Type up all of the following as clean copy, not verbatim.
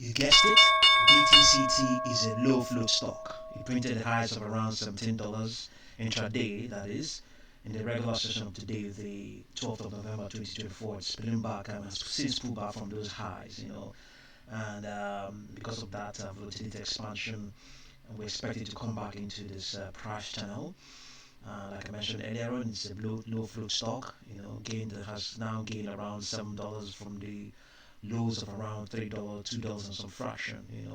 You guessed it, BTCT is a low float stock. It printed highs of around $17 intraday, that is. In the regular session of today, the 12th of November 2024, it's pulling back and has since pulled back from those highs, And because of that volatility expansion, we expect it to come back into this price channel. Like I mentioned earlier on, it's a low float stock. Has now gained around $7 from the lows of around $3, $2 and some fraction. It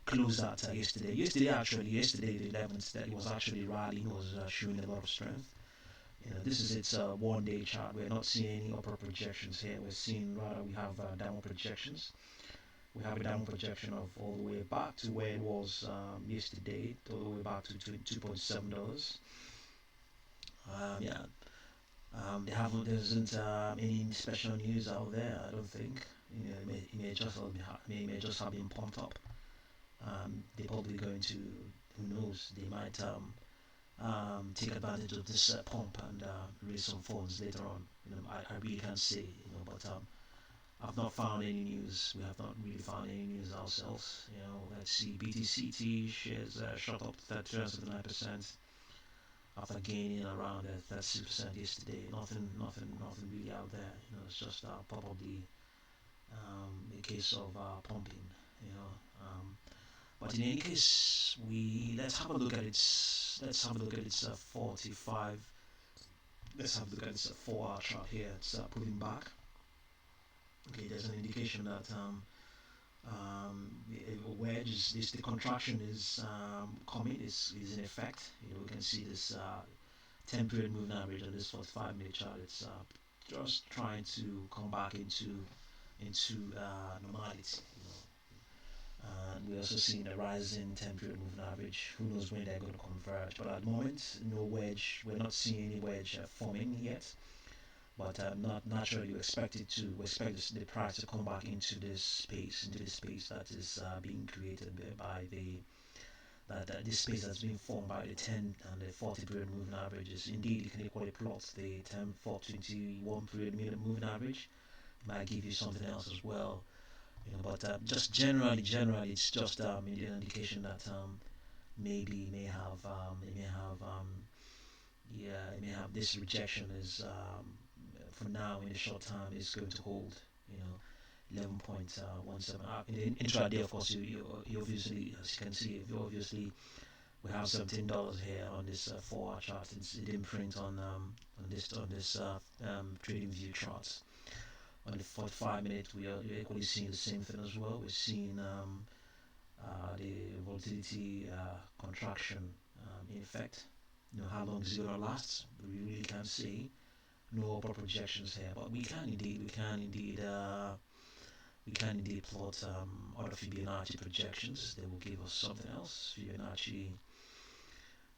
closed out yesterday. Yesterday the 11th, that it was actually rallying, was showing a lot of strength. This is its one-day chart. We're not seeing any upper projections here. We're seeing rather we have downward projections. We have a downward projection of all the way back to where it was yesterday, all the way back to $2.7. There isn't any special news out there. I don't think. It may just have been pumped up. They're probably going to. Who knows? They might take advantage of this pump and raise some funds later on. I really can't say. But I've not found any news. We have not really found any news ourselves. Let's see. BTCT shares shot up 39% after gaining around 36% yesterday. Nothing really out there. It's just probably a case of pumping. But in any case, let's have a look at its 45. Let's have a look at its 4-hour chart here. It's pulling back. Okay, there's an indication that the contraction is coming, is in effect. We can see this 10-period moving average on this 45-minute chart. It's just trying to come back into normality. And we're also seeing a rising 10-period moving average. Who knows when they're going to converge? But at the moment, no wedge. We're not seeing any wedge forming yet. But not naturally, we expect the price to come back into this space that is being created by this space that's being formed by the 10 and the 40 period moving averages. Indeed, you can equally plot the 10, 4, 21 period moving average. It might give you something else as well. But just generally, it's just an indication that maybe it may have this rejection is. For now, in the short time, is going to hold, 11.17. In the intraday, of course, you obviously, as you can see, we have $17 here on this 4-hour chart. It didn't print on this trading view charts. On the 45-minute, you're equally seeing the same thing as well. We're seeing the volatility contraction in effect. How long is it going to last? We really can't say. No upper projections here, but we can indeed plot other Fibonacci projections. They will give us something else. Fibonacci,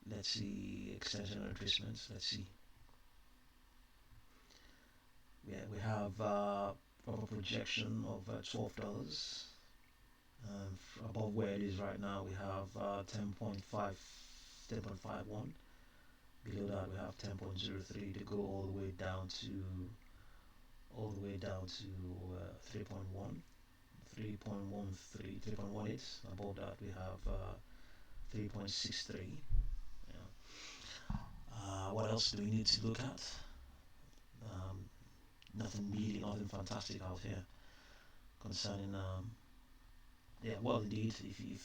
let's see, extension and retracements. Let's see. Yeah, we have upper projection of $12. Above where it is right now, we have 10.51. Below that, we have 10.03 to go all the way down to 3.1, 3.13, 3.18. Above that, we have 3.63. What else do we need to look at? Nothing fantastic out here concerning. Indeed,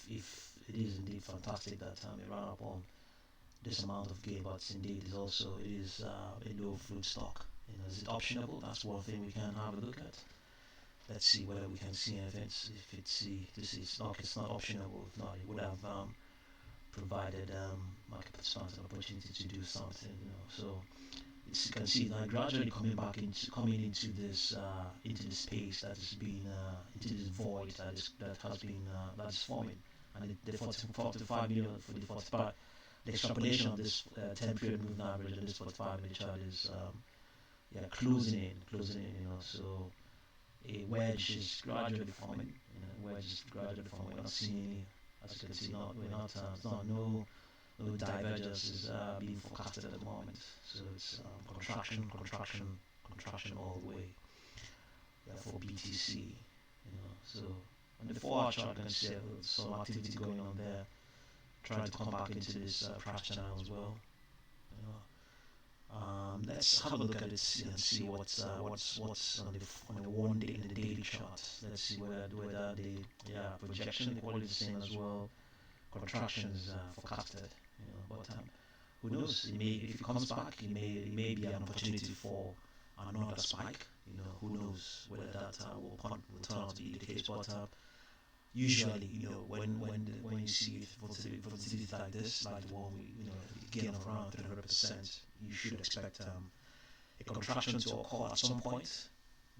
if it is indeed fantastic that it ran up on this amount of gain, but indeed it is a low float stock. Is it optionable? That's one thing we can have a look at. Let's see whether we can see anything. If it's not optionable. If not, it would have provided market participants an opportunity to do something. So you can see now gradually coming into this space that is being into this void that is forming, and the 45 million for the 45. The extrapolation of this 10-period moving average and this 45-minute chart is closing in. So a wedge is gradually forming. We're not seeing any, as you can see, no divergence is being forecasted at the moment. So it's contraction all the way for BTC. So So on the 4-hour chart, you can see some activity going on there, trying to come back into this price channel as well. You know, let's have a look at it and see what's on the 1 day in the daily chart. Let's see whether the projection equality is the same as well. Contractions forecasted. But who knows? It may, if it comes back, it may be an opportunity for another spike. Who knows whether that will turn out to be the case. But usually, when you see volatility like this, like the one we gain of around 300%, you should expect a contraction to occur at some point.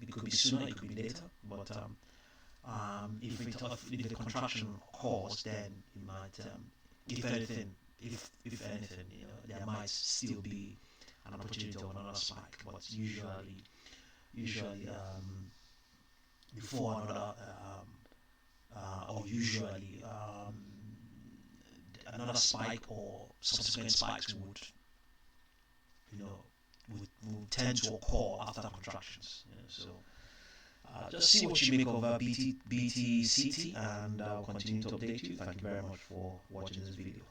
It could be sooner, it could be later, but if the contraction occurs, then it might, if anything, there might still be an opportunity of another spike. But usually before another or usually another spike or subsequent spikes you know would tend to occur after contractions. So just see what you make of BTCT, and I'll continue to update you. Thank you very much for watching this video.